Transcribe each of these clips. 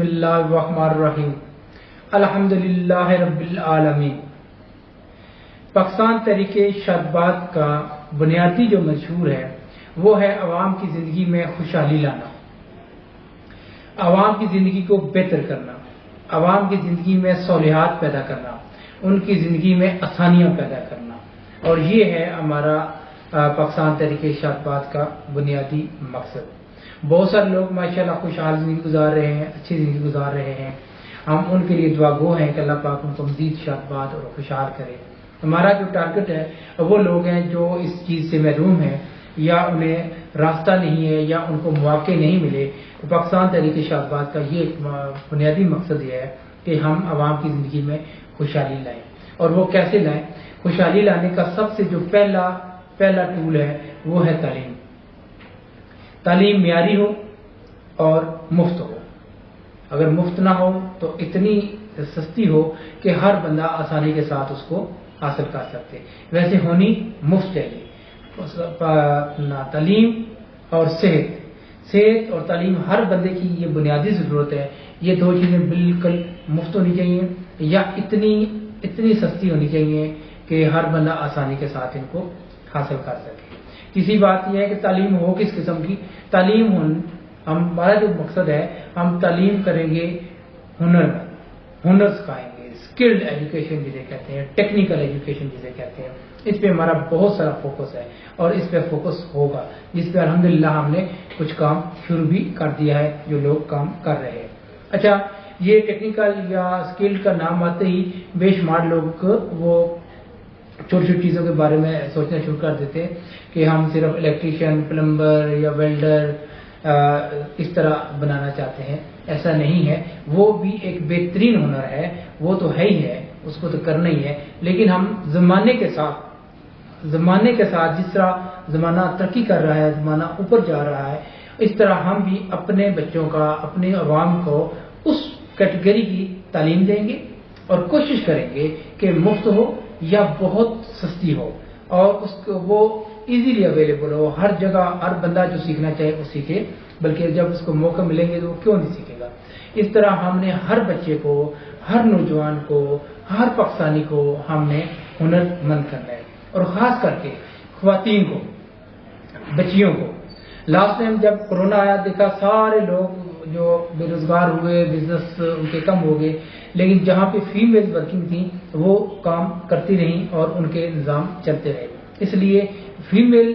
بسم اللہ الرحمن الرحیم الحمدللہ رب العالمین۔ پاکستان تحریک شادباد کا بنیادی جو منشور ہے وہ ہے عوام کی زندگی میں خوشحالی لانا، عوام کی زندگی کو بہتر کرنا، عوام کی زندگی میں صالحات پیدا کرنا، ان کی زندگی میں آسانیاں پیدا کرنا، اور یہ ہے ہمارا پاکستان تحریک شادباد کا بنیادی مقصد۔ بہت سارے لوگ ماشاءاللہ خوشحال زندگی گزار رہے ہیں، اچھی زندگی گزار رہے ہیں، ہم ان کے لیے دعا گو ہیں کہ اللہ پاک ان کو مزید شادباد اور خوشحال کرے۔ ہمارا جو ٹارگٹ ہے وہ لوگ ہیں جو اس چیز سے محروم ہیں یا انہیں راستہ نہیں ہے یا ان کو مواقع نہیں ملے۔ پاکستان تحریک شادباد کا یہ ایک بنیادی مقصد یہ ہے کہ ہم عوام کی زندگی میں خوشحالی لائیں۔ اور وہ کیسے لائیں؟ خوشحالی لانے کا سب سے جو پہلا ٹول ہے وہ ہے تعلیم۔ تعلیم معیاری ہو اور مفت ہو۔ اگر مفت نہ ہو تو اتنی سستی ہو کہ ہر بندہ آسانی کے ساتھ اس کو حاصل کر سکتے، ویسے ہونی مفت چاہیے۔ تعلیم اور صحت اور تعلیم ہر بندے کی یہ بنیادی ضرورت ہے۔ یہ دو چیزیں بالکل مفت ہونی چاہیے یا اتنی سستی ہونی چاہیے کہ ہر بندہ آسانی کے ساتھ ان کو حاصل کر سکے۔ تیسری بات یہ ہے کہ تعلیم ہو کس قسم کی؟ تعلیم ہمارا جو مقصد ہے، ہم تعلیم کریں گے ہنر سکھائیں گے، اسکلڈ ایجوکیشن جسے کہتے ہیں، ٹیکنیکل ایجوکیشن جسے کہتے ہیں۔ اس پہ ہمارا بہت سارا فوکس ہے اور اس پہ فوکس ہوگا، جس پہ الحمدللہ ہم نے کچھ کام شروع بھی کر دیا ہے، جو لوگ کام کر رہے ہیں۔ اچھا، یہ ٹیکنیکل یا اسکلڈ کا نام آتے ہی بے شمار لوگ وہ چھوٹی چھوٹی چیزوں کے بارے میں سوچنا شروع کر دیتے ہیں کہ ہم صرف الیکٹریشین، پلمبر یا ویلڈر اس طرح بنانا چاہتے ہیں۔ ایسا نہیں ہے، وہ بھی ایک بہترین ہنر ہے، وہ تو ہے ہی ہے، اس کو تو کرنا ہی ہے، لیکن ہم زمانے کے ساتھ جس طرح زمانہ ترقی کر رہا ہے، زمانہ اوپر جا رہا ہے، اس طرح ہم بھی اپنے بچوں کا، اپنے عوام کو اس کیٹیگری کی تعلیم دیں گے اور کوشش کریں گے کہ مفت ہو یا بہت سستی ہو اور اس کو وہ ایزیلی اویلیبل ہو، ہر جگہ ہر بندہ جو سیکھنا چاہے وہ سیکھے، بلکہ جب اس کو موقع ملیں گے تو وہ کیوں نہیں سیکھے گا۔ اس طرح ہم نے ہر بچے کو، ہر نوجوان کو، ہر پاکستانی کو ہم نے ہنر مند کرنا ہے، اور خاص کر کے خواتین کو، بچیوں کو۔ لاسٹ ٹائم جب کورونا آیا، دیکھا سارے لوگ جو بے روزگار ہوئے، بزنس ان کے کم ہو گئے، لیکن جہاں پہ فیمیل ورکنگ تھیں وہ کام کرتی رہیں اور ان کے نظام چلتے رہے۔ اس لیے فیمیل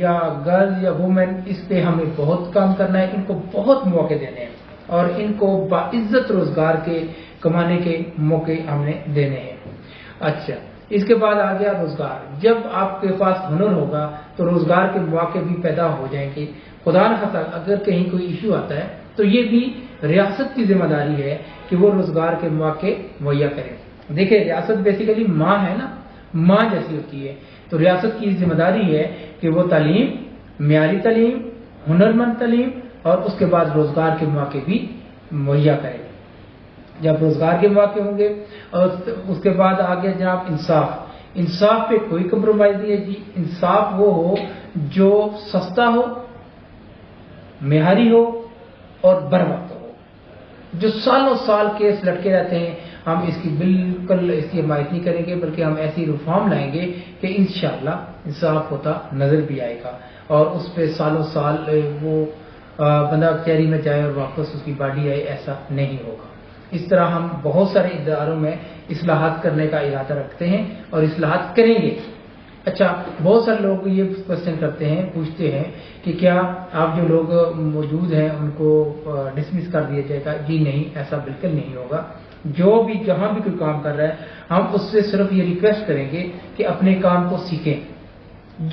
یا گرل یا وومن، اس پہ ہمیں بہت کام کرنا ہے، ان کو بہت موقع دینے ہیں اور ان کو باعزت روزگار کے کمانے کے موقع ہم نے دینے ہیں۔ اچھا، اس کے بعد آ گیا روزگار۔ جب آپ کے پاس ہنر ہوگا تو روزگار کے مواقع بھی پیدا ہو جائیں گے۔ خدا نخواستہ اگر کہیں کوئی ایشو آتا ہے تو یہ بھی ریاست کی ذمہ داری ہے کہ وہ روزگار کے مواقع مہیا کرے۔ دیکھیں، ریاست بیسیکلی ماں ہے نا، ماں جیسی ہوتی ہے، تو ریاست کی ذمہ داری ہے کہ وہ تعلیم، معیاری تعلیم، ہنرمند تعلیم اور اس کے بعد روزگار کے مواقع بھی مہیا کرے۔ جب روزگار کے مواقع ہوں گے اور اس کے بعد آگے جناب انصاف پہ کوئی کمپرومائز نہیں ہے جی۔ انصاف وہ ہو جو سستا ہو، معیاری ہو اور بر وقت ہو۔ جو سالوں سال کیس لٹکے رہتے ہیں، ہم اس کی بالکل اس کی حمایت نہیں کریں گے، بلکہ ہم ایسی ریفارم لائیں گے کہ انشاءاللہ انصاف ہوتا نظر بھی آئے گا اور اس پہ سالوں سال وہ بندہ کچہری میں جائے اور واپس اس کی باڈی آئے، ایسا نہیں ہوگا۔ اس طرح ہم بہت سارے اداروں میں اصلاحات کرنے کا ارادہ رکھتے ہیں اور اصلاحات کریں گے۔ اچھا، بہت سارے لوگ یہ کوشچن کرتے ہیں، پوچھتے ہیں کہ کیا آپ جو لوگ موجود ہیں ان کو ڈسمس کر دیا جائے گا؟ جی نہیں، ایسا بالکل نہیں ہوگا۔ جو بھی جہاں بھی کوئی کام کر رہا ہے، ہم اس سے صرف یہ ریکویسٹ کریں گے کہ اپنے کام کو سیکھیں۔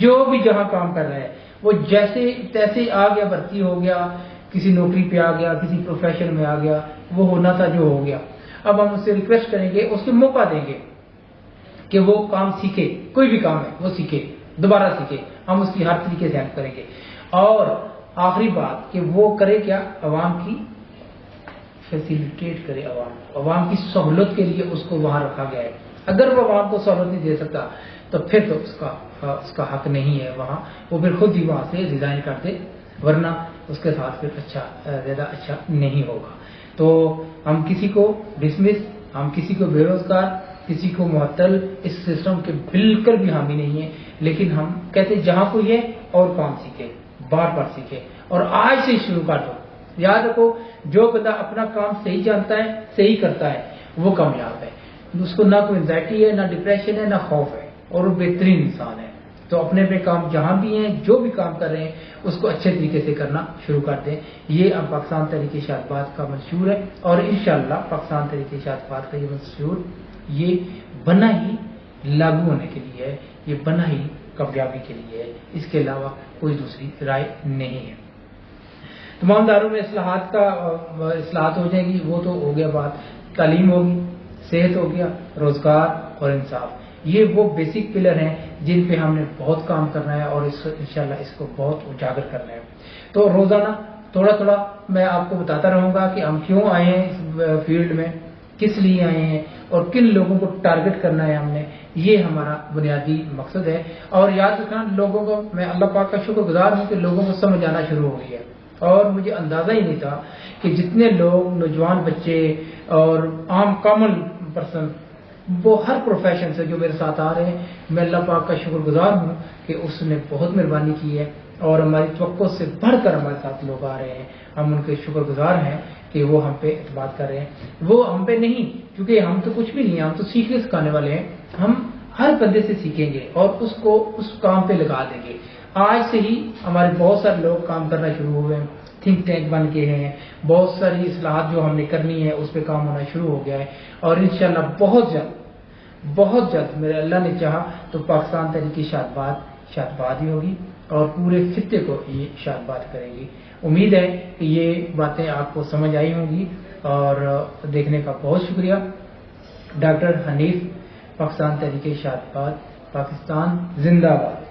جو بھی جہاں کام کر رہا ہے، وہ جیسے تیسے آ گیا، بھرتی ہو گیا، کسی نوکری پہ آ گیا، کسی پروفیشن میں آ گیا، وہ ہونا تھا جو ہو گیا۔ اب ہم اس سے ریکویسٹ کریں گے، اس کو موقع دیں گے کہ وہ کام سیکھے، کوئی بھی کام ہے وہ سیکھے، دوبارہ سیکھے، ہم اس کی ہر طریقے سے ہیلپ کریں گے۔ اور آخری بات کہ وہ کرے کیا؟ عوام کی فیسیلیٹیٹ کرے، عوام کی سہولت کے لیے اس کو وہاں رکھا گیا ہے۔ اگر وہ عوام کو سہولت نہیں دے سکتا تو پھر تو اس کا حق نہیں ہے وہاں، وہ پھر خود ہی وہاں سے ریزائن کر دے، ورنہ اس کے ساتھ پھر زیادہ اچھا نہیں ہوگا۔ تو ہم کسی کو ڈسمس، ہم کسی کو بے روزگار، کسی کو معطل اس سسٹم کے بالکل بھی حامی نہیں ہیں، لیکن ہم کہتے ہیں جہاں کوئی ہے اور کام سیکھے، بار بار سیکھے اور آج سے شروع کر دو. یاد رکھو جو بندہ اپنا کام صحیح جانتا ہے، صحیح کرتا ہے، وہ کامیاب ہے. اس کو نہ کوئی انزائٹی ہے، نہ ڈپریشن ہے، نہ خوف ہے، اور وہ بہترین انسان ہے. تو اپنے اپنے کام جہاں بھی ہیں، جو بھی کام کر رہے ہیں، اس کو اچھے طریقے سے کرنا شروع کر دیں. یہ اب پاکستان تحریک اشاعت کا منشور ہے، اور انشاءاللہ پاکستان تحریک اشاعت کا یہ منشور یہ بنا ہی لاگو ہونے کے لیے ہے، یہ بنا ہی کامیابی کے لیے ہے، اس کے علاوہ کوئی دوسری رائے نہیں ہے. تمام داروں میں اصلاحات ہو جائیں گی، وہ تو ہو گیا بات. تعلیم ہوگی، صحت ہو گیا، روزگار اور انصاف، یہ وہ بیسک پلر ہیں جن پہ ہم نے بہت کام کرنا ہے، اور انشاءاللہ اس کو بہت اجاگر کرنا ہے. تو روزانہ تھوڑا تھوڑا میں آپ کو بتاتا رہوں گا کہ ہم کیوں آئے ہیں اس فیلڈ میں، کس لیے آئے ہیں، اور کن لوگوں کو ٹارگٹ کرنا ہے ہم نے. یہ ہمارا بنیادی مقصد ہے. اور یاد رکھنا، لوگوں کو، میں اللہ پاک کا شکر گزار ہوں کہ لوگوں کو سمجھ آنا شروع ہو گئی ہے، اور مجھے اندازہ ہی نہیں تھا کہ جتنے لوگ، نوجوان بچے اور عام کامن پرسن، وہ ہر پروفیشن سے جو میرے ساتھ آ رہے ہیں، میں اللہ پاک کا شکر گزار ہوں کہ اس نے بہت مہربانی کی ہے، اور ہماری توقع سے بڑھ کر ہمارے ساتھ لوگ آ رہے ہیں. ہم ان کے شکر گزار ہیں کہ وہ ہم پہ اعتماد کر رہے ہیں. وہ ہم پہ نہیں، کیونکہ ہم تو کچھ بھی نہیں ہیں، ہم تو سیکھنے سکھانے والے ہیں. ہم ہر بندے سے سیکھیں گے اور اس کو اس کام پہ لگا دیں گے. آج سے ہی ہمارے بہت سارے لوگ کام کرنا شروع ہوئے ہیں، تھنک ٹینک بن کے ہیں، بہت ساری اصلاحات جو ہم نے کرنی ہے اس پہ کام ہونا شروع ہو گیا ہے. اور انشاءاللہ بہت جلد میرے اللہ نے چاہا تو پاکستان تحریک شاد ہی ہوگی، اور پورے خطے کو یہ شاد کرے گی. امید ہے کہ یہ باتیں آپ کو سمجھ آئی ہوں گی، اور دیکھنے کا بہت شکریہ. ڈاکٹر حنیف، پاکستان تحریک شاد، پاکستان زندہ باد.